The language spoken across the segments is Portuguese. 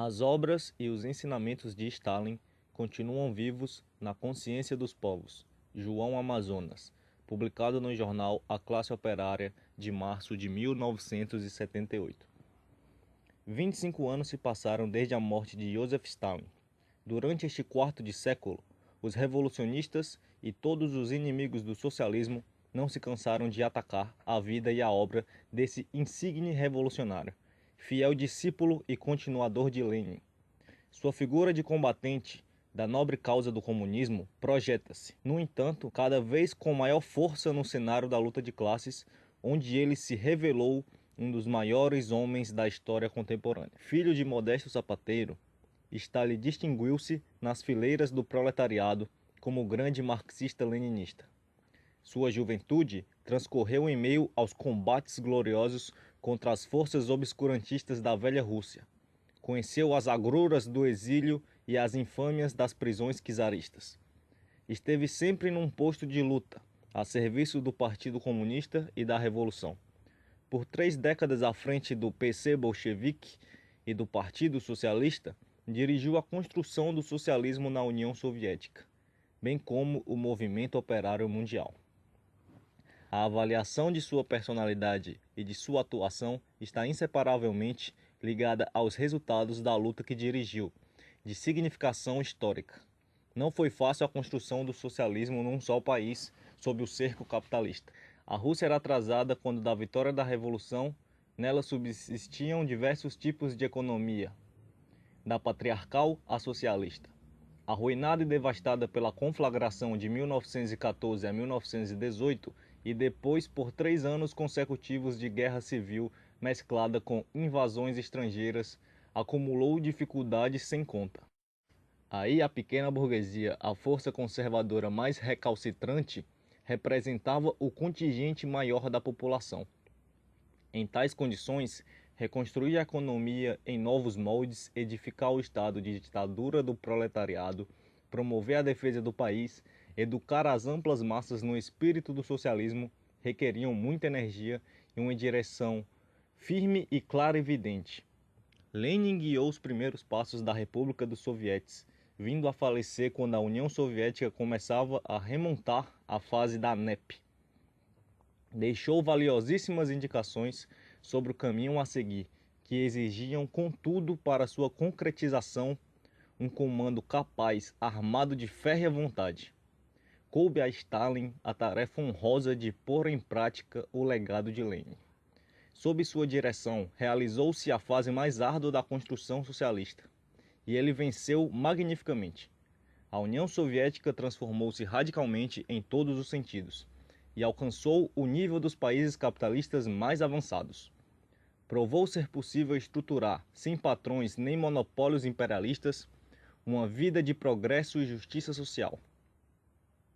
As obras e os ensinamentos de Stalin continuam vivos na consciência dos povos. João Amazonas, publicado no jornal A Classe Operária, de março de 1978. 25 anos se passaram desde a morte de Joseph Stalin. Durante este quarto de século, os revolucionistas e todos os inimigos do socialismo não se cansaram de atacar a vida e a obra desse insigne revolucionário, fiel discípulo e continuador de Lenin. Sua figura de combatente da nobre causa do comunismo projeta-se, no entanto, cada vez com maior força no cenário da luta de classes, onde ele se revelou um dos maiores homens da história contemporânea. Filho de modesto sapateiro, Stalin distinguiu-se nas fileiras do proletariado como grande marxista-leninista. Sua juventude transcorreu em meio aos combates gloriosos contra as forças obscurantistas da velha Rússia. Conheceu as agruras do exílio e as infâmias das prisões czaristas. Esteve sempre num posto de luta, a serviço do Partido Comunista e da Revolução. Por 3 décadas à frente do PC bolchevique e do Partido Socialista, dirigiu a construção do socialismo na União Soviética, bem como o movimento operário mundial. A avaliação de sua personalidade e de sua atuação está inseparavelmente ligada aos resultados da luta que dirigiu, de significação histórica. Não foi fácil a construção do socialismo num só país sob o cerco capitalista. A Rússia era atrasada quando da vitória da Revolução, nela subsistiam diversos tipos de economia, da patriarcal à socialista. Arruinada e devastada pela conflagração de 1914 a 1918 e depois por 3 anos consecutivos de guerra civil mesclada com invasões estrangeiras, acumulou dificuldades sem conta. Aí a pequena burguesia, a força conservadora mais recalcitrante, representava o contingente maior da população. Em tais condições, reconstruir a economia em novos moldes, edificar o estado de ditadura do proletariado, promover a defesa do país, educar as amplas massas no espírito do socialismo, requeriam muita energia e uma direção firme e clarividente. Lenin guiou os primeiros passos da República dos Sovietes, vindo a falecer quando a União Soviética começava a remontar à fase da NEP. Deixou valiosíssimas indicações sobre o caminho a seguir, que exigiam, contudo, para sua concretização, um comando capaz, armado de férrea vontade. Coube a Stalin a tarefa honrosa de pôr em prática o legado de Lenin. Sob sua direção, realizou-se a fase mais árdua da construção socialista, e ele venceu magnificamente. A União Soviética transformou-se radicalmente em todos os sentidos, e alcançou o nível dos países capitalistas mais avançados. Provou ser possível estruturar, sem patrões nem monopólios imperialistas, uma vida de progresso e justiça social.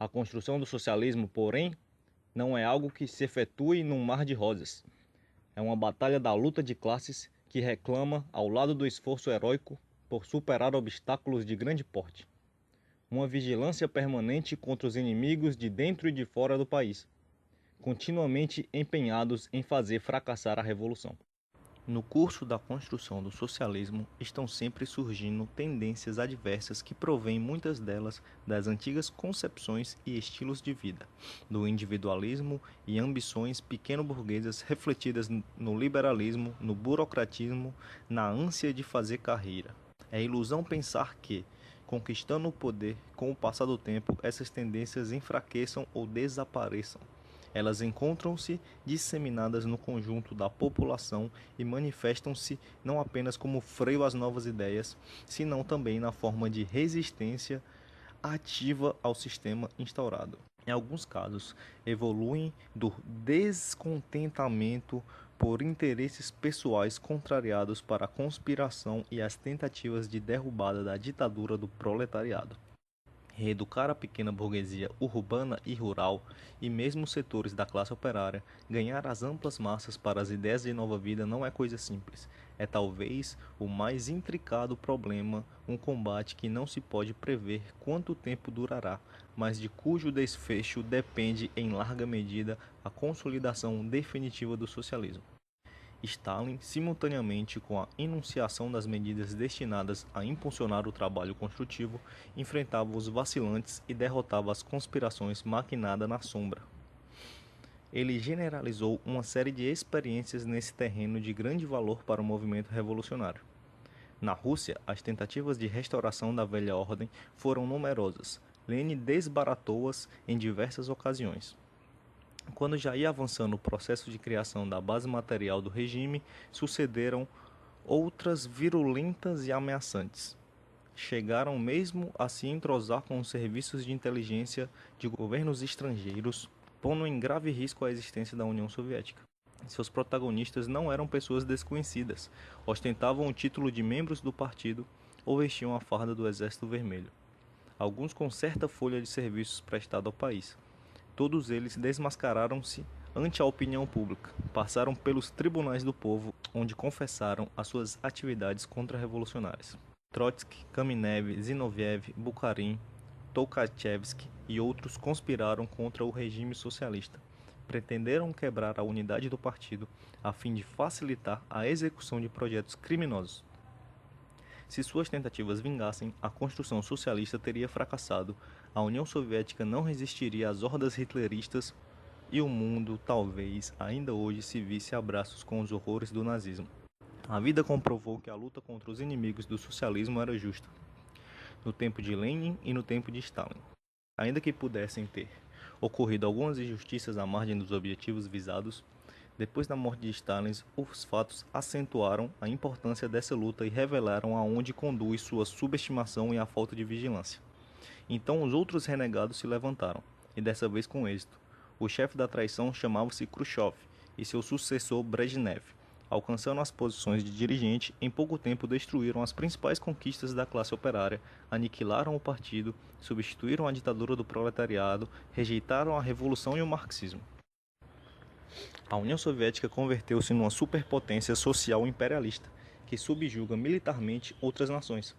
A construção do socialismo, porém, não é algo que se efetue num mar de rosas. É uma batalha da luta de classes que reclama, ao lado do esforço heróico, por superar obstáculos de grande porte. Uma vigilância permanente contra os inimigos de dentro e de fora do país, continuamente empenhados em fazer fracassar a revolução. No curso da construção do socialismo estão sempre surgindo tendências adversas que provêm muitas delas das antigas concepções e estilos de vida, do individualismo e ambições pequeno-burguesas refletidas no liberalismo, no burocratismo, na ânsia de fazer carreira. É ilusão pensar que, conquistando o poder, com o passar do tempo, essas tendências enfraqueçam ou desapareçam. Elas encontram-se disseminadas no conjunto da população e manifestam-se não apenas como freio às novas ideias, senão também na forma de resistência ativa ao sistema instaurado. Em alguns casos, evoluem do descontentamento por interesses pessoais contrariados para a conspiração e as tentativas de derrubada da ditadura do proletariado. Reeducar a pequena burguesia urbana e rural, e mesmo setores da classe operária, ganhar as amplas massas para as ideias de nova vida não é coisa simples. É talvez o mais intricado problema, um combate que não se pode prever quanto tempo durará, mas de cujo desfecho depende em larga medida a consolidação definitiva do socialismo. Stalin, simultaneamente com a enunciação das medidas destinadas a impulsionar o trabalho construtivo, enfrentava os vacilantes e derrotava as conspirações maquinadas na sombra. Ele generalizou uma série de experiências nesse terreno de grande valor para o movimento revolucionário. Na Rússia, as tentativas de restauração da velha ordem foram numerosas. Lenin desbaratou-as em diversas ocasiões. Quando já ia avançando o processo de criação da base material do regime, sucederam outras virulentas e ameaçantes. Chegaram mesmo a se entrosar com os serviços de inteligência de governos estrangeiros, pondo em grave risco a existência da União Soviética. Seus protagonistas não eram pessoas desconhecidas, ostentavam o título de membros do partido ou vestiam a farda do Exército Vermelho. Alguns com certa folha de serviços prestada ao país. Todos eles desmascararam-se ante a opinião pública, passaram pelos tribunais do povo, onde confessaram as suas atividades contra-revolucionárias. Trotsky, Kamenev, Zinoviev, Bukharin, Tokachevsky e outros conspiraram contra o regime socialista. Pretenderam quebrar a unidade do partido a fim de facilitar a execução de projetos criminosos. Se suas tentativas vingassem, a construção socialista teria fracassado, a União Soviética não resistiria às hordas hitleristas e o mundo, talvez, ainda hoje se visse a braços com os horrores do nazismo. A vida comprovou que a luta contra os inimigos do socialismo era justa, no tempo de Lenin e no tempo de Stalin. Ainda que pudessem ter ocorrido algumas injustiças à margem dos objetivos visados, depois da morte de Stalin, os fatos acentuaram a importância dessa luta e revelaram aonde conduz sua subestimação e a falta de vigilância. Então os outros renegados se levantaram, e dessa vez com êxito. O chefe da traição chamava-se Khrushchev e seu sucessor Brezhnev. Alcançando as posições de dirigente, em pouco tempo destruíram as principais conquistas da classe operária, aniquilaram o partido, substituíram a ditadura do proletariado, rejeitaram a revolução e o marxismo. A União Soviética converteu-se numa superpotência social imperialista, que subjuga militarmente outras nações.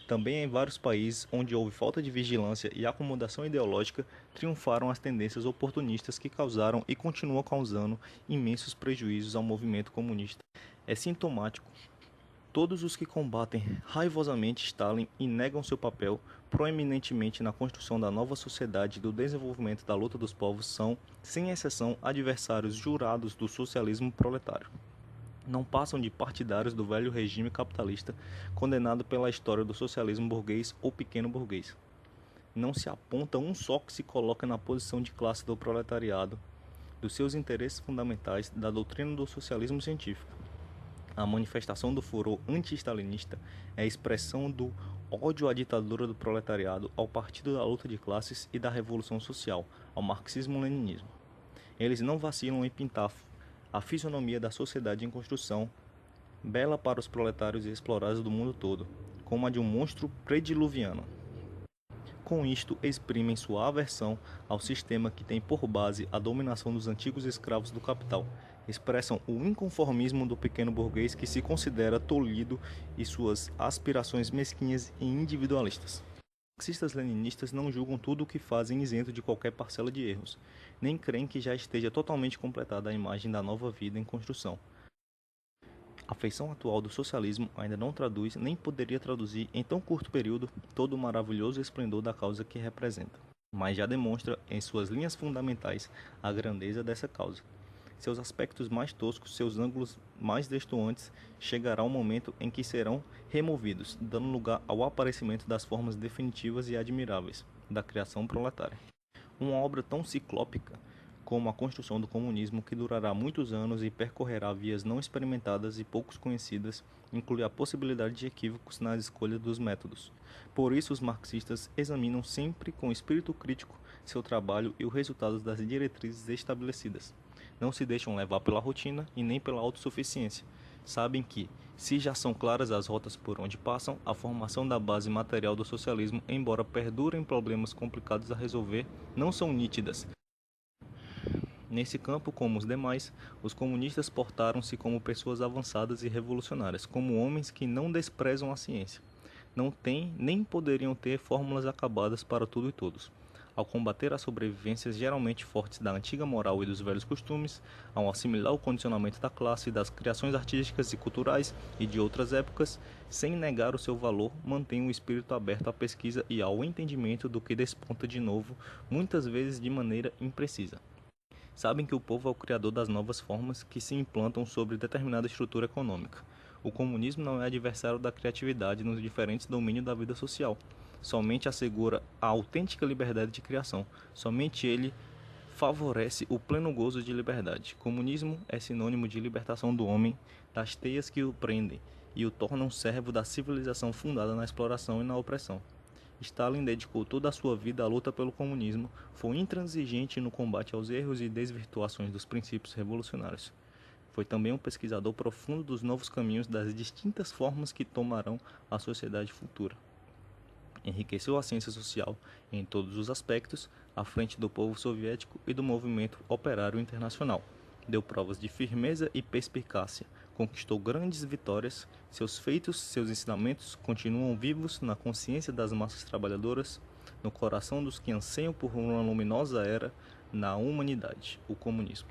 Também em vários países onde houve falta de vigilância e acomodação ideológica, triunfaram as tendências oportunistas que causaram e continuam causando imensos prejuízos ao movimento comunista. É sintomático. Todos os que combatem raivosamente Stalin e negam seu papel proeminentemente na construção da nova sociedade e do desenvolvimento da luta dos povos são, sem exceção, adversários jurados do socialismo proletário. Não passam de partidários do velho regime capitalista, condenado pela história do socialismo burguês ou pequeno burguês. Não se aponta um só que se coloca na posição de classe do proletariado, dos seus interesses fundamentais, da doutrina do socialismo científico. A manifestação do furor anti-stalinista é a expressão do ódio à ditadura do proletariado, ao partido da luta de classes e da revolução social, ao marxismo-leninismo. Eles não vacilam em pintar a fisionomia da sociedade em construção, bela para os proletários e explorados do mundo todo, como a de um monstro prediluviano. Com isto, exprimem sua aversão ao sistema que tem por base a dominação dos antigos escravos do capital. Expressam o inconformismo do pequeno burguês que se considera tolhido e suas aspirações mesquinhas e individualistas. Marxistas-leninistas não julgam tudo o que fazem isento de qualquer parcela de erros, nem creem que já esteja totalmente completada a imagem da nova vida em construção. A feição atual do socialismo ainda não traduz, nem poderia traduzir em tão curto período, todo o maravilhoso esplendor da causa que representa, mas já demonstra em suas linhas fundamentais a grandeza dessa causa. Seus aspectos mais toscos, seus ângulos mais destoantes, chegará o momento em que serão removidos, dando lugar ao aparecimento das formas definitivas e admiráveis da criação proletária. Uma obra tão ciclópica como a construção do comunismo, que durará muitos anos e percorrerá vias não experimentadas e poucos conhecidas, inclui a possibilidade de equívocos na escolha dos métodos. Por isso, os marxistas examinam sempre com espírito crítico seu trabalho e os resultados das diretrizes estabelecidas. Não se deixam levar pela rotina e nem pela autossuficiência. Sabem que, se já são claras as rotas por onde passam, a formação da base material do socialismo, embora perdurem problemas complicados a resolver, não são nítidas. Nesse campo, como os demais, os comunistas portaram-se como pessoas avançadas e revolucionárias, como homens que não desprezam a ciência. Não têm, nem poderiam ter fórmulas acabadas para tudo e todos. ao combater as sobrevivências geralmente fortes da antiga moral e dos velhos costumes, ao assimilar o condicionamento da classe, das criações artísticas e culturais e de outras épocas, sem negar o seu valor, mantém o espírito aberto à pesquisa e ao entendimento do que desponta de novo, muitas vezes de maneira imprecisa. Sabem que o povo é o criador das novas formas que se implantam sobre determinada estrutura econômica. O comunismo não é adversário da criatividade nos diferentes domínios da vida social. Somente assegura a autêntica liberdade de criação. Somente ele favorece o pleno gozo de liberdade. Comunismo é sinônimo de libertação do homem das teias que o prendem e o tornam servo da civilização fundada na exploração e na opressão. Stalin dedicou toda a sua vida à luta pelo comunismo, foi intransigente no combate aos erros e desvirtuações dos princípios revolucionários. Foi também um pesquisador profundo dos novos caminhos das distintas formas que tomarão a sociedade futura. Enriqueceu a ciência social em todos os aspectos, à frente do povo soviético e do movimento operário internacional. Deu provas de firmeza e perspicácia, conquistou grandes vitórias, seus feitos, seus ensinamentos continuam vivos na consciência das massas trabalhadoras, no coração dos que anseiam por uma luminosa era na humanidade, o comunismo.